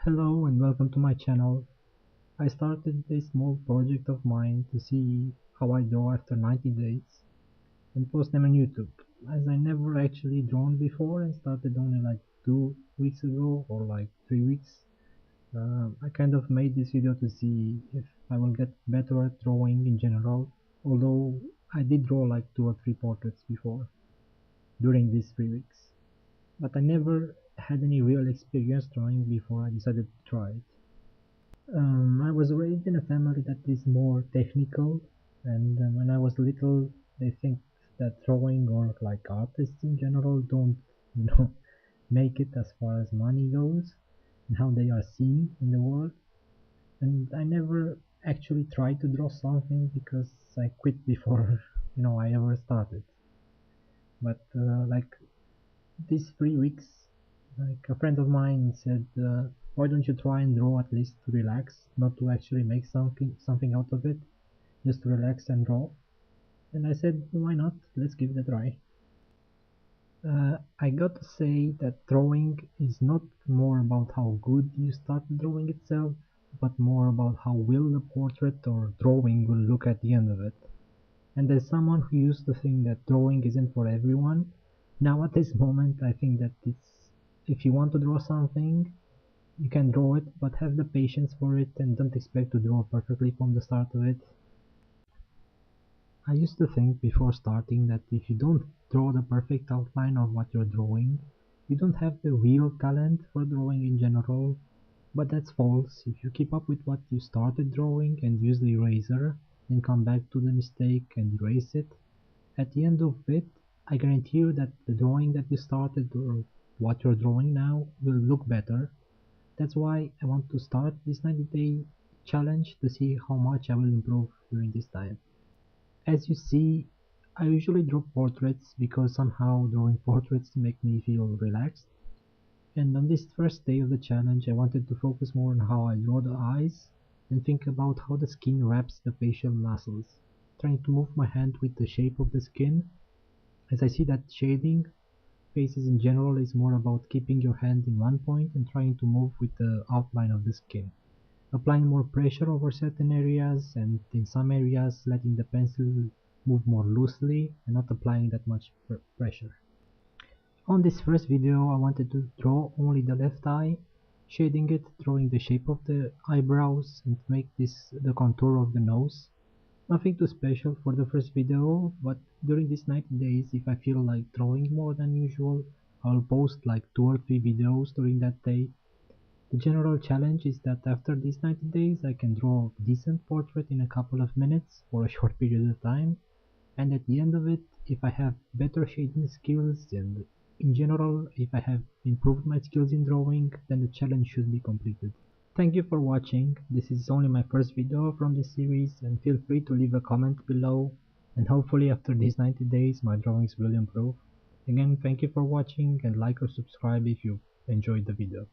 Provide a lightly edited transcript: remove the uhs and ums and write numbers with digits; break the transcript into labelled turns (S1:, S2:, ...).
S1: Hello and welcome to my channel. I started a small project of mine to see how I draw after 90 days and post them on YouTube, as I never actually drawn before and started only like 2 weeks ago or like 3 weeks. I kind of made this video to see if I will get better at drawing in general, although I did draw like 2 or 3 portraits before during these 3 weeks, but I never had any real experience drawing before I decided to try it. I was raised in a family that is more technical, and when I was little, they think that drawing or like artists in general don't, you know, make it as far as money goes and how they are seen in the world. And I never actually tried to draw something because I quit before, I ever started. But like these 3 weeks, like a friend of mine said, why don't you try and draw at least to relax, not to actually make something out of it, just to relax and draw. And I said, why not? Let's give it a try. I got to say that drawing is not more about how good you start drawing itself, but more about how well the portrait or drawing will look at the end of it. And as someone who used to think that drawing isn't for everyone, now at this moment I think that if you want to draw something, you can draw it, but have the patience for it and don't expect to draw perfectly from the start of it. I used to think before starting that if you don't draw the perfect outline of what you're drawing, you don't have the real talent for drawing in general, but that's false. If you keep up with what you started drawing and use the eraser, then come back to the mistake and erase it, at the end of it, I guarantee you that the drawing that you started or what you're drawing now will look better. That's why I want to start this 90-day challenge to see how much I will improve during this time. As you see, I usually draw portraits because somehow drawing portraits make me feel relaxed. And on this first day of the challenge, I wanted to focus more on how I draw the eyes and think about how the skin wraps the facial muscles, trying to move my hand with the shape of the skin, as I see that shading faces in general is more about keeping your hand in one point and trying to move with the outline of the skin, applying more pressure over certain areas, and in some areas letting the pencil move more loosely and not applying that much pressure. On this first video I wanted to draw only the left eye, shading it, drawing the shape of the eyebrows and to make this the contour of the nose. Nothing too special for the first video, but during these 90 days if I feel like drawing more than usual, I'll post like 2 or 3 videos during that day. The general challenge is that after these 90 days I can draw a decent portrait in a couple of minutes for a short period of time, and at the end of it, if I have better shading skills and in general if I have improved my skills in drawing, then the challenge should be completed. Thank you for watching. This is only my first video from this series, and feel free to leave a comment below, and hopefully after these 90 days my drawings will improve. Again, thank you for watching and like or subscribe if you enjoyed the video.